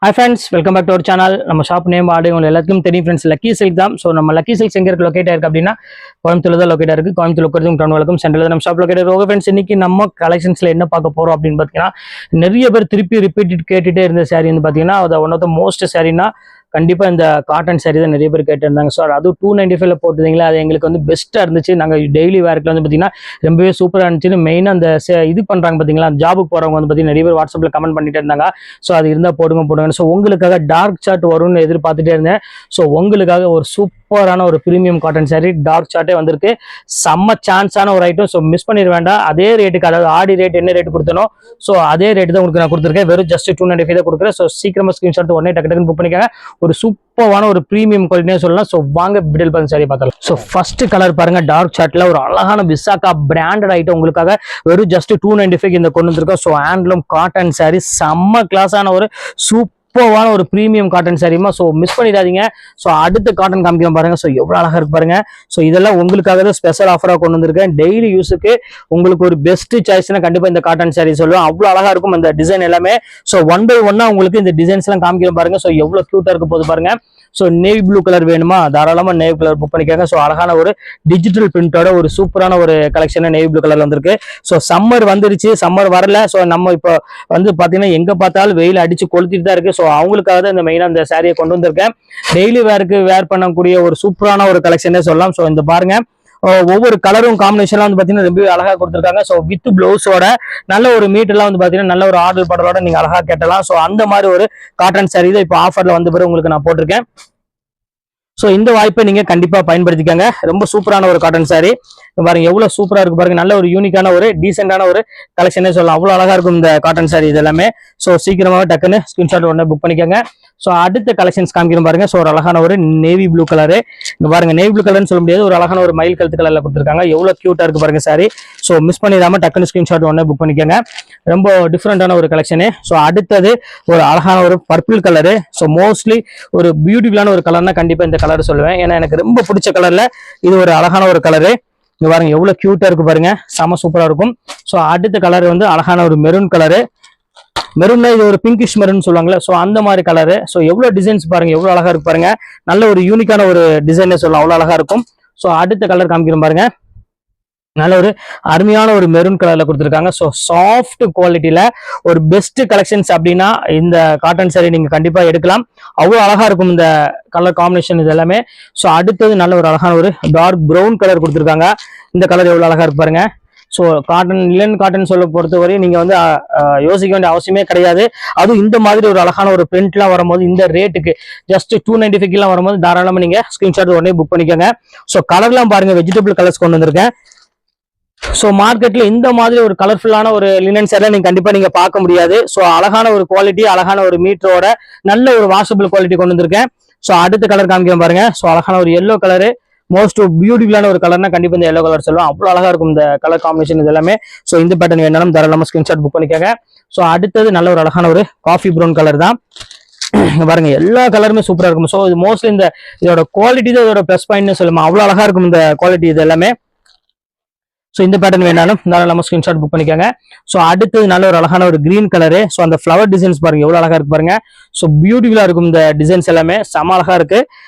Hi friends, welcome back to our channel. நம்ம shop name உங்களுக்கு எல்லாத்துக்கும் தெரியும் ஃப்ரெண்ட்ஸ், லக்கி சில்க் தான். ஸோ நம்ம லக்கி சில்க்ஸ் எங்கே இருக்கு லொக்கேட் ஆயிருக்கு அப்படின்னா கோயம்புத்தூர் தான் லொக்கேட் இருக்கு. கோயம்புத்தூர் லொக்கேட் டவுன் வழக்கம் சென்ட்ரல் நம்ம ஷாப் லொக்கேட் இருக்கு. ஃப்ரெண்ட்ஸ், இன்னைக்கு நம்ம கலெக்ஷன்ஸ்ல என்ன பார்க்க போறோம் அப்படின்னு பார்த்தீங்கன்னா, நிறைய பேர் திருப்பி ரிப்பீட்டட் கேட்டுட்டே இருந்த சாரி வந்து பார்த்தீங்கன்னா, அது ஒன் ஆஃப் த மோஸ்ட் சாரினா கண்டிப்பா இந்த காட்டன் சாரி தான் நிறைய பேர் கேட்டிருந்தாங்க. ஸோ அது 295ல போட்டுருந்தீங்களா, அது எங்களுக்கு வந்து பெஸ்ட்டாக இருந்துச்சு. நாங்கள் டெய்லி வேர்க்கில் வந்து பார்த்தீங்கன்னா ரொம்பவே சூப்பராக இருந்துச்சு. மெயினாக அந்த இது பண்ணுறாங்க பார்த்தீங்களா, ஜாபுக்கு போகிறவங்க வந்து பார்த்தீங்கன்னா நிறைய பேர் வாட்ஸ்அப்பில் கமெண்ட் பண்ணிட்டு இருந்தாங்க. ஸோ அது இருந்தால் போடுங்க. ஸோ உங்களுக்காக டார்க் சார்ட் வரும்னு எதிர்பார்த்துட்டே இருந்தேன். ஸோ உங்களுக்காக ஒரு சூப்பரான ஒரு பிரீமியம் காட்டன் சாரி டார்க் சார்ட்டே வந்திருக்கு. செம்ம சான்ஸான ஒரு ஐட்டம். ஸோ மிஸ் பண்ணிட வேண்டாம். அதே ரேட்டுக்கு, அதாவது ஆடி ரேட் என்ன ரேட் கொடுத்தனோ ஸோ அதே ரேட்டு தான் உங்களுக்கு நான் கொடுத்துருக்கேன். வெறும் ஜஸ்ட் 295 தான் கொடுக்குறேன். ஸோ சீக்கிரமாக ஸ்கிரீன்ஷாட் உடனே டக்கு புக் பண்ணிக்காங்க. ஒரு சூப்பரான ஒரு பிரீமியம் குவாலிட்டினே சொல்லலாம். ஸோ வாங்க பிடில் பண்ணி சாரி பார்க்கலாம். ஸோ ஃபர்ஸ்ட் கலர் பாருங்க, டார்க் சார்ட்ல ஒரு அழகான விசாகா பிராண்டட் ஐட்டம் உங்களுக்காக வெறும் ஜஸ்ட் 295 இந்த கொண்டு வந்திருக்கோம். ஸோ ஹேண்ட்லூம் காட்டன் சாரி, செம்ம கிளாஸான ஒரு சூப்பரான ஒரு பிரீமியம் காட்டன் சாரிமா. ஸோ மிஸ் பண்ணிடாதீங்க. ஸோ அடுத்த காட்டன் காமிக்கிறோம் பாருங்க. ஸோ எவ்வளோ அழகா இருக்கு பாருங்க. ஸோ இதெல்லாம் உங்களுக்காக தான் ஸ்பெஷல் ஆஃபராக கொண்டு வந்திருக்கேன். டெய்லி யூஸுக்கு உங்களுக்கு ஒரு பெஸ்ட் சாய்ஸ்னா கண்டிப்பா இந்த காட்டன் சாரி சொல்லுவேன். அவ்வளோ அழகா இருக்கும் அந்த டிசைன் எல்லாமே. ஸோ ஒன் பை ஒன்னா உங்களுக்கு இந்த டிசைன்ஸ் எல்லாம் காமிக்கிறோம் பாருங்க. ஸோ எவ்வளோ கியூட்டா இருக்கு போது பாருங்க. ஸோ நேவி ப்ளூ கலர் வேணுமா, தாராளமா நேவி கலர் புக் பண்ணிக்காங்க. ஸோ அழகான ஒரு டிஜிட்டல் பிரிண்டோட ஒரு சூப்பரான ஒரு கலெக்ஷன் நேவி ப்ளூ கலர்ல வந்திருக்கு. ஸோ சம்மர் வந்துருச்சு, சம்மர் வரல. ஸோ நம்ம இப்போ வந்து பாத்தீங்கன்னா எங்க பார்த்தாலும் வெயில் அடிச்சு கொளுத்திட்டு தான் இருக்கு. ஸோ அவங்களுக்காக தான் இந்த மெயினா இந்த சாரியை கொண்டு வந்திருக்கேன். டெய்லி வேர் பண்ணக்கூடிய ஒரு சூப்பரான ஒரு கலெக்ஷனே சொல்லலாம். ஸோ இந்த பாருங்க, ஒவ்வொரு கலரும் காம்பினேஷன்லாம் வந்து பாத்தீங்கன்னா ரொம்ப அழகா கொடுத்துருக்காங்க. ஸோ வித் பிளவுஸோட நல்ல ஒரு மீட்டர்லாம் வந்து பாத்தீங்கன்னா நல்ல ஒரு ஆர்டர் படலோட நீங்க அழகா கேட்டலாம். ஸோ அந்த மாதிரி ஒரு காட்டன் சாரி தான் இப்போ ஆஃபர்ல வந்து பிறகு உங்களுக்கு நான் போட்டிருக்கேன். ஸோ இந்த வாய்ப்பை நீங்க கண்டிப்பா பயன்படுத்திக்கங்க. ரொம்ப சூப்பரான ஒரு காட்டன் சாரி பாருங்க, எவ்வளவு சூப்பரா இருக்கு பாருங்க. நல்ல ஒரு யூனிக்கான ஒரு டீசென்டான ஒரு கலெக்ஷனே சொல்லலாம். அவ்வளவு அழகா இருக்கும் இந்த காட்டன் சாரி இது எல்லாமே. ஸோ சீக்கிரமாவே டக்குன்னு ஸ்கிரீன்ஷாட் உடனே புக் பண்ணிக்கோங்க. ஸோ அடுத்த கலெக்ஷன்ஸ் காமிக்கிறோம் பாருங்க. ஸோ ஒரு அழகான ஒரு நேவி ப்ளூ கலரு, இங்க பாருங்க நேவி ப்ளூ கலர்னு சொல்ல முடியாது, ஒரு அழகான ஒரு மயில் கழுத்து கலர்ல கொடுத்துருக்காங்க. எவ்வளவு கியூட்டா இருக்கு பாருங்க சாரி. ஸோ மிஸ் பண்ணிடாம டக்குன்னு ஸ்கிரீன்ஷாட் உடனே புக் பண்ணிக்கோங்க. ரொம்ப டிஃப்ரெண்டான ஒரு கலெக்ஷனு. ஸோ அடுத்தது ஒரு அழகான ஒரு பர்பிள் கலரு. ஸோ மோஸ்ட்லி ஒரு பியூட்டிஃபுல்லான ஒரு கலர்னா கண்டிப்பா இந்த கலர் சொல்லுவேன். ஏன்னா எனக்கு ரொம்ப பிடிச்ச கலர்ல இது ஒரு அழகான ஒரு கலரு. இங்க பாருங்க எவ்வளவு கியூட்டா இருக்கு பாருங்க, செம சூப்பரா இருக்கும். ஸோ அடுத்த கலர் வந்து அழகான ஒரு மெரூன் கலரு. மெரூன்ல இது ஒரு பிங்கிஷ் மெரூன் சொல்லுவாங்கல்ல, ஸோ அந்த மாதிரி கலரு. ஸோ எவ்வளவு டிசைன்ஸ் பாருங்க, எவ்வளவு அழகா இருக்கு பாருங்க. நல்ல ஒரு யூனிக்கான ஒரு டிசைனே சொல்லலாம், அவ்வளவு அழகா இருக்கும். ஸோ அடுத்த கலர் காமிக்கிறோம் பாருங்க. நல்ல ஒரு அருமையான ஒரு மெரூன் கலர்ல கொடுத்துருக்காங்க. ஸோ சாஃப்ட் குவாலிட்டியில ஒரு பெஸ்ட் கலெக்ஷன்ஸ் அப்படின்னா இந்த காட்டன் சாரி நீங்க கண்டிப்பா எடுக்கலாம். அவ்வளவு அழகா இருக்கும் இந்த கலர் காம்பினேஷன் இது எல்லாமே. ஸோ அடுத்தது நல்ல ஒரு அழகான ஒரு டார்க் ப்ரௌன் கலர் கொடுத்துருக்காங்க. இந்த கலர் எவ்வளவு அழகா இருக்கு பாருங்க. ஸோ காட்டன் லினன் காட்டன் சொல்ல பொறுத்தவரை நீங்க வந்து யோசிக்க வேண்டிய அவசியமே கிடையாது. அதுவும் இந்த மாதிரி ஒரு அழகான ஒரு பிரிண்ட்லாம் வரும்போது இந்த ரேட்டுக்கு ஜஸ்ட் 295 வரும்போது தாராளமா நீங்க ஸ்கிரீன்ஷாட் உடனே புக் பண்ணிக்கோங்க. ஸோ கலர்லாம் பாருங்க, வெஜிடபிள் கலர்ஸ் கொண்டு வந்திருக்கேன். ஸோ மார்க்கெட்ல இந்த மாதிரி ஒரு கலர்ஃபுல்லான ஒரு லினன் சேரீ நீங்க கண்டிப்பா நீங்க பார்க்க முடியாது. ஸோ அழகான ஒரு குவாலிட்டி, அழகான ஒரு மீட்டரோட நல்ல ஒரு வாஷபிள் குவாலிட்டி கொண்டு வந்திருக்கேன். ஸோ அடுத்த கலர் காமிக்கிறேன் பாருங்க. ஸோ அழகான ஒரு எல்லோ கலரு, மோஸ்ட் பியூட்டிஃபுல்லான ஒரு கலர்னா கண்டிப்பா இந்த எல்லோ கலர் சொல்லுவோம். அவ்வளவு அழகா இருக்கும் இந்த கலர் காம்பினேஷன் இது எல்லாமே. ஸோ இந்த பேட்டர்ன் வேணாலும் தாராளமா ஸ்கிரீன்ஷாட் புக் பண்ணிக்கோங்க. ஸோ அடுத்தது நல்ல ஒரு அழகான ஒரு காஃபி ப்ரௌன் கலர் தான் பாருங்க. எல்லா கலருமே சூப்பரா இருக்கும். ஸோ இது மோஸ்ட்லி இதோட குவாலிட்டி தான் இதோட பிளஸ் பாயிண்ட்னு சொல்லுமா, அவ்வளவு அழகா இருக்கும் இந்த குவாலிட்டி இது எல்லாமே. ஸோ இந்த பேட்டர்ன் வேணாலும் தாராளமா ஸ்கிரீன்ஷாட் புக் பண்ணிக்கோங்க. ஸோ அடுத்தது நல்ல ஒரு அழகான ஒரு கிரீன் கலரு. ஸோ அந்த ஃபிளவர் டிசைன்ஸ் பாருங்க எவ்வளவு அழகா இருக்கு பாருங்க. ஸோ பியூட்டிஃபுல்லா இருக்கும் இந்த டிசைன்ஸ் எல்லாமே, செம அழகா இருக்கு.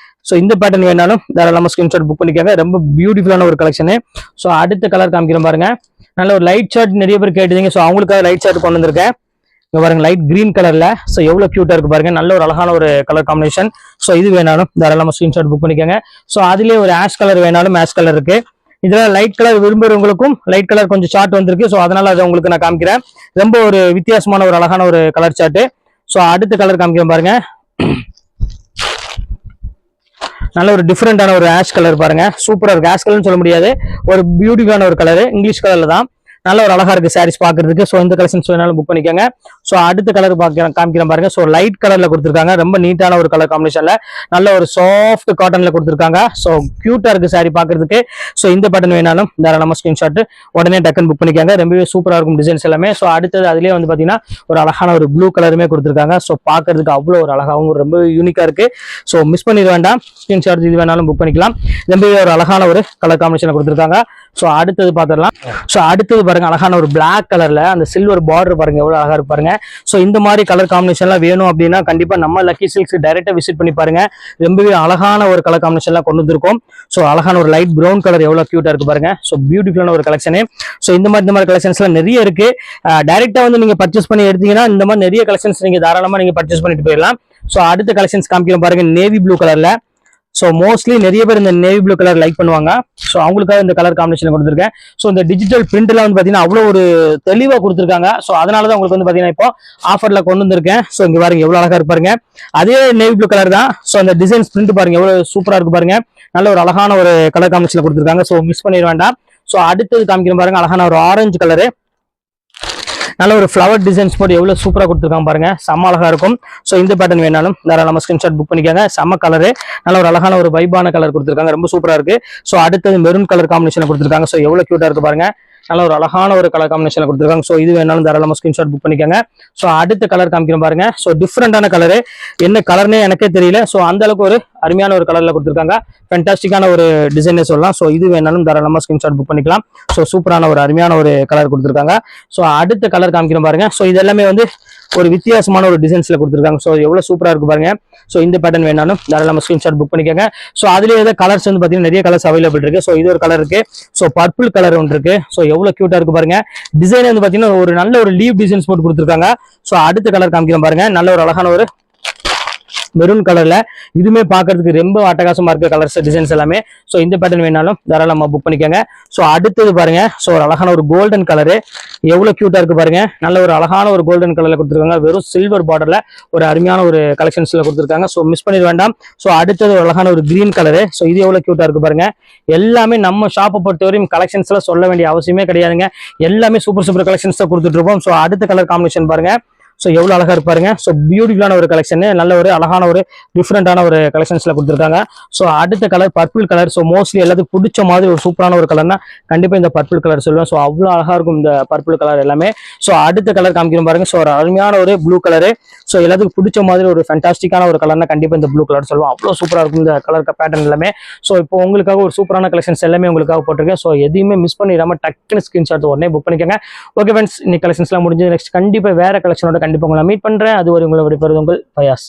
ஸோ இந்த பேட்டர்ன் வேணாலும் தாராளமா ஸ்கிரீன்ஷாட் புக் பண்ணிக்கோங்க. ரொம்ப பியூட்டிஃபுல்லான ஒரு கலெக்ஷனு. ஸோ அடுத்த கலர் காமிக்கிறோம் பாருங்க. நல்ல ஒரு லைட் ஷார்ட் நிறைய பேர் கேட்டீங்க. ஸோ அவங்களுக்காக லைட் ஷார்ட் கொண்டு வந்திருக்கேன். இங்க பாருங்க லைட் கிரீன் கலர்ல. ஸோ எவ்வளவு கியூட்டா இருக்கு பாருங்க, நல்ல ஒரு அழகான ஒரு கலர் காம்பினேஷன். ஸோ இது வேணாலும் தாராளமா ஸ்கிரீன்ஷாட் புக் பண்ணிக்கோங்க. ஸோ அதுலயே ஒரு ஆஷ் கலர் வேணாலும் ஆஷ் கலர் இருக்கு. இதுல லைட் கலர் விரும்புறவங்களுக்கும் லைட் கலர் கொஞ்சம் சார்ட் வந்திருக்கு. ஸோ அதனால அதை உங்களுக்கு நான் காமிக்கிறேன். ரொம்ப ஒரு வித்தியாசமான ஒரு அழகான ஒரு கலர் சார்ட். ஸோ அடுத்த கலர் காமிக்கிறேன் பாருங்க. நல்ல ஒரு டிஃப்ரெண்டான ஒரு ஆஷ் கலர் பாருங்க, சூப்பரா இருக்கு. ஆஷ் கலர்னு சொல்ல முடியாது, ஒரு பியூட்டிஃபுல்லான ஒரு கலர், இங்கிலீஷ் கலர்ல தான் நல்ல ஒரு அழகா இருக்கு சாரீஸ் பாக்குறதுக்கு. ஸோ இந்த கலெக்ஷன்ஸ் வேணாலும் புக் பண்ணிக்கோங்க. ஸோ அடுத்த கலர் காமிக்கிறேன் பாருங்க. ஸோ லைட் கலர்ல கொடுத்துருக்காங்க, ரொம்ப நீட்டான ஒரு கலர் காம்பினேஷன்ல நல்ல ஒரு சாஃப்ட் காட்டன்ல கொடுத்துருக்காங்க. ஸோ கியூட்டா இருக்கு சாரி பாக்குறதுக்கு. ஸோ இந்த பட்டன் வேணாலும் தாராளமா ஸ்கிரீன்ஷாட் உடனே டக்குன்னு புக் பண்ணிக்கோங்க. ரொம்பவே சூப்பரா இருக்கும் டிசைன்ஸ் எல்லாமே. ஸோ அடுத்தது அதுலேயே வந்து பாத்தீங்கன்னா ஒரு அழகான ஒரு ப்ளூ கலருமே கொடுத்துருக்காங்க. ஸோ பாக்குறதுக்கு அவ்வளோ ஒரு அழகாகவும் ரொம்ப யூனிக்கா இருக்கு. ஸோ மிஸ் பண்ணிட வேண்டாம், ஸ்கிரீன்ஷாட் இது வேணாலும் புக் பண்ணிக்கலாம். ரொம்பவே ஒரு அழகான ஒரு கலர் காம்பினேஷன் கொடுத்துருக்காங்க. ஸோ அடுத்தது பார்த்துடலாம். ஸோ அடுத்தது பாருங்க, அழகான ஒரு பிளாக் கலர்ல அந்த சில்வர் பார்டர் பாருங்க எவ்வளவு அழகா இருக்கு பாருங்க. ஸோ இந்த மாதிரி கலர் காம்பினேஷன்லாம் வேணும் அப்படின்னா கண்டிப்பா நம்ம லக்கி சில்க்ஸ் டைரக்டா விசிட் பண்ணி பாருங்க. ரொம்பவே அழகான ஒரு கலர் காம்பினேஷன்லாம் கொண்டு வந்திருக்கோம். ஸோ அழகான ஒரு லைட் ப்ரௌன் கலர் எவ்வளவு கியூட்டா இருக்கு பாருங்க. ஸோ பியூட்டிஃபுல்லான ஒரு கலெக்ஷனு. ஸோ இந்த மாதிரி கலெக்ஷன்ஸ்லாம் நிறைய இருக்கு. டைரக்டா வந்து நீங்க பர்ச்சேஸ் பண்ணி எடுத்தீங்கன்னா இந்த மாதிரி நிறைய கலெக்ஷன்ஸ் நீங்க தாராளமா நீங்க பர்ச்சேஸ் பண்ணிட்டு போயிடலாம். ஸோ அடுத்த கலெக்ஷன்ஸ் காமிக்கிறோம் பாருங்க, நேவி ப்ளூ கலர்ல. ஸோ மோஸ்ட்லி நிறைய பேர் இந்த நேவி ப்ளூ கலர் லைக் பண்ணுவாங்க. ஸோ அவங்களுக்காக இந்த கலர் காம்பினேஷன் கொடுத்துருக்கேன். ஸோ இந்த டிஜிட்டல் பிரிண்ட்லாம் வந்து பார்த்தீங்கன்னா அவ்வளோ ஒரு தெளிவாக கொடுத்துருக்காங்க. ஸோ அதனால தான் உங்களுக்கு வந்து பார்த்தீங்கன்னா இப்போ ஆஃபரில் கொண்டு வந்திருக்கேன். ஸோ இங்கே பாருங்க எவ்வளோ அழகாக இருப்பாருங்க. அதே நேவி ப்ளூ கலர் தான். ஸோ அந்த டிசைன்ஸ் பிரிண்ட் பாருங்க எவ்வளோ சூப்பராக இருக்கு பாருங்க. நல்ல ஒரு அழகான ஒரு கலர் காம்பினேஷன் கொடுத்துருக்காங்க. ஸோ மிஸ் பண்ணிட வேண்டாம். ஸோ அடுத்தது காமிக்கிற பாருங்க, அழகான ஒரு ஆரஞ்சு கலரு, நல்ல ஒரு ஃப்ளவர் டிசைன்ஸ் போட்டு எவ்வளவு சூப்பரா கொடுத்துருக்காங்க பாருங்க. செம்ம அழகா இருக்கும். ஸோ இந்த பேட்டர்ன் வேணாலும் தாராளமா ஸ்கிரீன்ஷாட் புக் பண்ணிக்கோங்க. செம்ம கலரு, நல்ல ஒரு அழகான ஒரு வைபான கலர் கொடுத்துருக்காங்க. ரொம்ப சூப்பரா இருக்கு. ஸோ அடுத்தது மெரூன் கலர் காம்பினேஷன் கொடுத்துருக்காங்க. ஸோ எவ்வளவு கியூட்டா இருக்கு பாருங்க. நல்ல ஒரு அழகான ஒரு கலர் காம்பினேஷன் கொடுத்துருக்காங்க. ஸோ இது வேணாலும் தாராளமா ஸ்கிரீன்ஷாட் புக் பண்ணிக்கோங்க. ஸோ அடுத்த கலர் காமிக்கிறோம் பாருங்க. ஸோ டிஃப்ரெண்டான கலரு, என்ன கலர்னே எனக்கே தெரியல. ஸோ அந்த அளவுக்கு ஒரு அருமையான ஒரு கலர்ல கொடுத்துருக்காங்க. ஃபேண்டாஸ்டிக்கான ஒரு டிசைனே சொல்லலாம். ஸோ இது வேணாலும் தாராளமா ஸ்கிரீன்ஷாட் புக் பண்ணிக்கலாம். ஸோ சூப்பரான ஒரு அருமையான ஒரு கலர் கொடுத்துருக்காங்க. ஸோ அடுத்த கலர் காமிக்கிறோம் பாருங்க. ஸோ இது எல்லாமே வந்து ஒரு வித்தியாசமான ஒரு டிசைன்ஸ்ல கொடுத்துருக்காங்க. ஸோ எவ்வளவு சூப்பரா இருக்கு பாருங்க. ஸோ இந்த பேட்டர்ன் வேணாலும் தாராளமா ஸ்கிரீன்ஷாட் புக் பண்ணிக்கோங்க. ஸோ அதுலேயே ஏதாவது கலர்ஸ் வந்து பார்த்தீங்கன்னா நிறைய கலர்ஸ் அவைலபிள் இருக்கு. ஸோ இது ஒரு கலர் இருக்கு. ஸோ பர்பிள் கலர் ஒன்று இருக்கு. ஸோ எவ்வளவு கியூட்டா இருக்கு பாருங்க. டிசைன் வந்து பார்த்தீங்கன்னா ஒரு நல்ல ஒரு லீவ் டிசைன்ஸ் போட்டு கொடுத்துருக்காங்க. ஸோ அடுத்த கலர் காமிக்கிறோம் பாருங்க, நல்ல ஒரு அழகான ஒரு மெரூன் கலர்ல. இதுவுமே பார்க்கறதுக்கு ரொம்ப அட்டகாசமா இருக்க கலர்ஸ் டிசைன்ஸ் எல்லாமே. ஸோ இந்த பேட்டர்ன் வேணாலும் தாராளமா புக் பண்ணிக்கோங்க. ஸோ அடுத்தது பாருங்க, ஸோ ஒரு அழகான ஒரு கோல்டன் கலரு, எவ்வளவு கியூட்டா இருக்கு பாருங்க. நல்ல ஒரு அழகான ஒரு கோல்டன் கலர்ல கொடுத்துருக்காங்க. வெறும் சில்வர் பார்டர்ல ஒரு அருமையான ஒரு கலெக்ஷன்ஸ்ல கொடுத்துருக்காங்க. ஸோ மிஸ் பண்ணிட வேண்டாம். ஸோ அடுத்தது ஒரு அழகான ஒரு கிரீன் கலரு. ஸோ இது எவ்வளவு கியூட்டா இருக்கு பாருங்க. எல்லாமே நம்ம ஷாப்பை பொறுத்தவரையும் கலெக்ஷன்ஸ்ல சொல்ல வேண்டிய அவசியமே கிடையாதுங்க. எல்லாமே சூப்பர் சூப்பர் கலெக்ஷன்ஸ் தான் கொடுத்துட்டு இருப்போம். ஸோ அடுத்த கலர் காம்பினேஷன் பாருங்க. ஸோ எவ்வளவு அழகா இருப்பாருங்க. ஸோ பியூட்டிஃபுல்லான ஒரு கலெக்ஷன், நல்ல ஒரு அழகான ஒரு டிஃப்ரெண்டான ஒரு கலெக்ஷன்ஸ்ல கொடுத்துருக்காங்க. ஸோ அடுத்த colour purple colour. So mostly எல்லாத்துக்கும் பிடிச்ச மாதிரி ஒரு சூப்பரான ஒரு கலர்னா கண்டிப்பா இந்த பர்பிள் கலர் சொல்லுவேன். ஸோ அவ்வளோ அழகா இருக்கும் இந்த பர்பிள் கலர் எல்லாமே. ஸோ அடுத்த கலர் காமிக்கிறோம் பாருங்க. ஸோ ஒரு அருமையான ஒரு ப்ளூ கலரு. ஸோ எல்லாத்துக்கும் பிடிச்ச மாதிரி ஒரு ஃபேண்டாஸ்டிக்கான ஒரு கலர்னா கண்டிப்பா இந்த ப்ளூ கலர் சொல்லுவோம். அவ்வளோ சூப்பரா இருக்கும் இந்த கலர் பேட்டர்ன் எல்லாமே. ஸோ இப்போ உங்களுக்காக ஒரு சூப்பரான கலெக்ஷன்ஸ் எல்லாமே உங்களுக்காக போட்டிருக்கேன். ஸோ எதையுமே மிஸ் பண்ணிடாம டக்குன்னு ஸ்கிரீன்ஷாட் உடனே புக் பண்ணிக்கோங்க. ஓகே ஃப்ரெண்ட்ஸ், இன்னைக்கு கலெக்ஷன்ஸ்லாம் முடிஞ்சது. நெக்ஸ்ட் கண்டிப்பா வேற கலெக்ஷனோட கண்டிப்பா உங்களை மீட் பண்றேன். அது ஒரு உங்களை விடைபெறுவது உங்கள் ஃபயாஸ்.